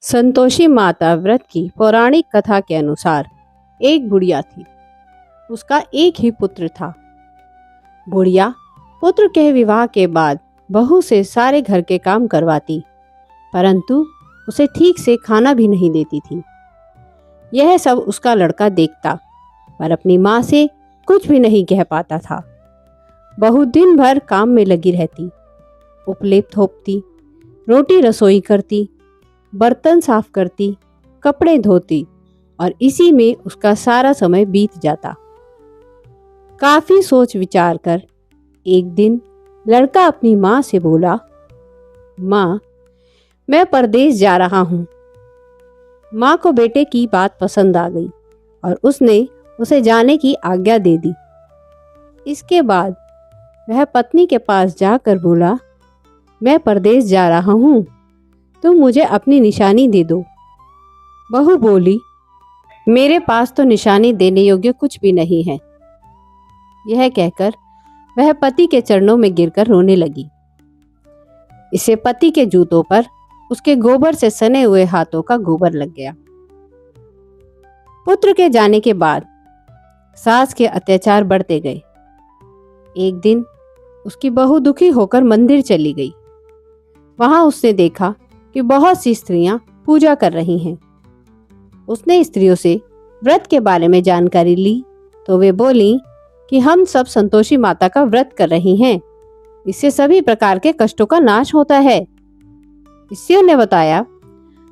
संतोषी माता व्रत की पौराणिक कथा के अनुसार एक बुढ़िया थी। उसका एक ही पुत्र था। बुढ़िया पुत्र के विवाह के बाद बहू से सारे घर के काम करवाती, परंतु उसे ठीक से खाना भी नहीं देती थी। यह सब उसका लड़का देखता, पर अपनी माँ से कुछ भी नहीं कह पाता था। बहू दिन भर काम में लगी रहती, उपलेप थोपती, रोटी रसोई करती, बर्तन साफ करती, कपड़े धोती और इसी में उसका सारा समय बीत जाता। काफी सोच विचार कर एक दिन लड़का अपनी माँ से बोला, माँ, मैं परदेश जा रहा हूँ। माँ को बेटे की बात पसंद आ गई और उसने उसे जाने की आज्ञा दे दी। इसके बाद वह पत्नी के पास जाकर बोला, मैं परदेश जा रहा हूँ, तुम मुझे अपनी निशानी दे दो। बहू बोली, मेरे पास तो निशानी देने योग्य कुछ भी नहीं है। यह कहकर वह पति के चरणों में गिरकर रोने लगी। इसे पति के जूतों पर उसके गोबर से सने हुए हाथों का गोबर लग गया। पुत्र के जाने के बाद सास के अत्याचार बढ़ते गए। एक दिन उसकी बहू दुखी होकर मंदिर चली गई। वहां उसने देखा कि बहुत सी स्त्रियां पूजा कर रही हैं। उसने स्त्रियों से व्रत के बारे में जानकारी ली तो वे बोली कि हम सब संतोषी माता का व्रत कर रही हैं। इससे सभी प्रकार के कष्टों का नाश होता है। स्त्रियों ने बताया,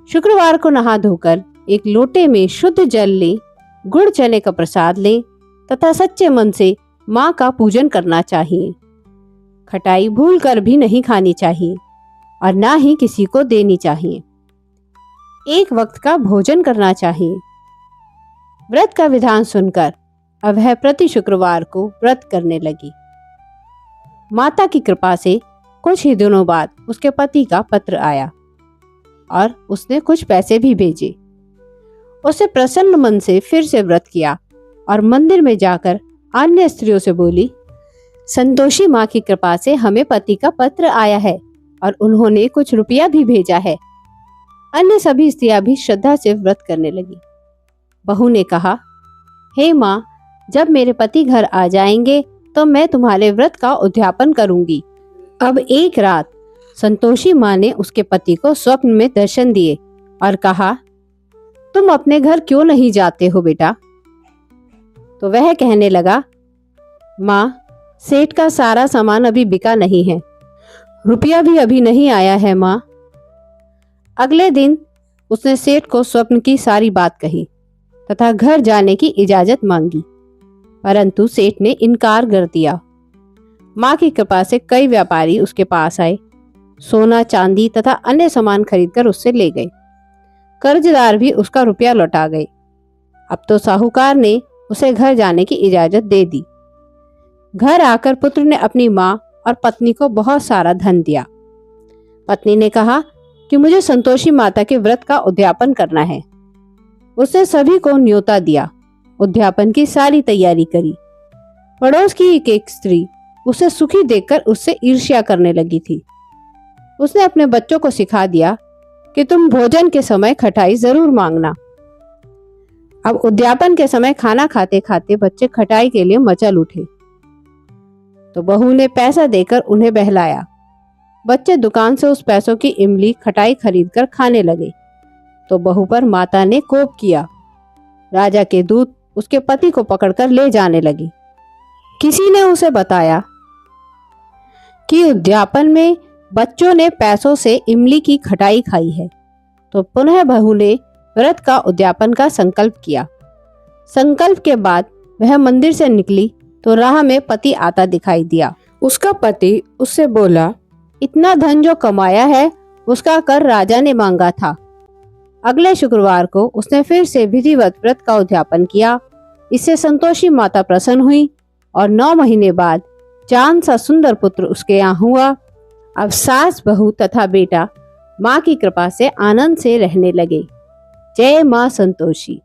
शुक्रवार को नहा धोकर एक लोटे में शुद्ध जल लें, गुड़ चने का प्रसाद लें तथा सच्चे मन से माँ का पूजन करना चाहिए। खटाई भूल कर भी नहीं खानी चाहिए और ना ही किसी को देनी चाहिए। एक वक्त का भोजन करना चाहिए। व्रत का विधान सुनकर अब वह प्रति शुक्रवार को व्रत करने लगी। माता की कृपा से कुछ ही दिनों बाद उसके पति का पत्र आया और उसने कुछ पैसे भी भेजे। उसे प्रसन्न मन से फिर से व्रत किया और मंदिर में जाकर अन्य स्त्रियों से बोली, संतोषी माँ की कृपा से हमें पति का पत्र आया है और उन्होंने कुछ रुपया भी भेजा है। अन्य सभी स्त्रियां भी श्रद्धा से व्रत करने लगी। बहू ने कहा, हे माँ, जब मेरे पति घर आ जाएंगे तो मैं तुम्हारे व्रत का उद्यापन करूंगी। अब एक रात संतोषी माँ ने उसके पति को स्वप्न में दर्शन दिए और कहा, तुम अपने घर क्यों नहीं जाते हो बेटा? तो वह कहने लगा, माँ, सेठ का सारा सामान अभी बिका नहीं है, रुपया भी अभी नहीं आया है माँ। अगले दिन उसने सेठ को स्वप्न की सारी बात कही तथा घर जाने की इजाजत मांगी, परंतु सेठ ने इनकार कर दिया। माँ की कृपा से कई व्यापारी उसके पास आए, सोना चांदी तथा अन्य सामान खरीदकर उससे ले गए। कर्जदार भी उसका रुपया लौटा गए। अब तो साहूकार ने उसे घर जाने की इजाजत दे दी। घर आकर पुत्र ने अपनी माँ और पत्नी को बहुत सारा धन दिया। पत्नी ने कहा कि मुझे संतोषी माता के व्रत का उद्यापन करना है। उसने सभी को न्योता दिया, उद्यापन की सारी तैयारी करी। पड़ोस की एक स्त्री उसे सुखी देखकर उससे ईर्ष्या करने लगी थी। उसने अपने बच्चों को सिखा दिया कि तुम भोजन के समय खटाई जरूर मांगना। अब उद्यापन के समय खाना खाते खाते बच्चे खटाई के लिए मचल उठे तो बहू ने पैसा देकर उन्हें बहलाया। बच्चे दुकान से उस पैसों की इमली खटाई खरीदकर खाने लगे तो बहू पर माता ने कोप किया। राजा के दूत उसके पति को पकड़कर ले जाने लगे। किसी ने उसे बताया कि उद्यापन में बच्चों ने पैसों से इमली की खटाई खाई है, तो पुनः बहू ने व्रत का उद्यापन का संकल्प किया। संकल्प के बाद वह मंदिर से निकली तो राह में पति आता दिखाई दिया। उसका पति उससे बोला, इतना धन जो कमाया है उसका कर राजा ने मांगा था। अगले शुक्रवार को उसने फिर से विधिवत व्रत का उद्यापन किया। इससे संतोषी माता प्रसन्न हुई और 9 महीने बाद चांद सा सुंदर पुत्र उसके यहाँ हुआ। अब सास, बहू तथा बेटा माँ की कृपा से आनंद से रहने लगे। जय माँ संतोषी।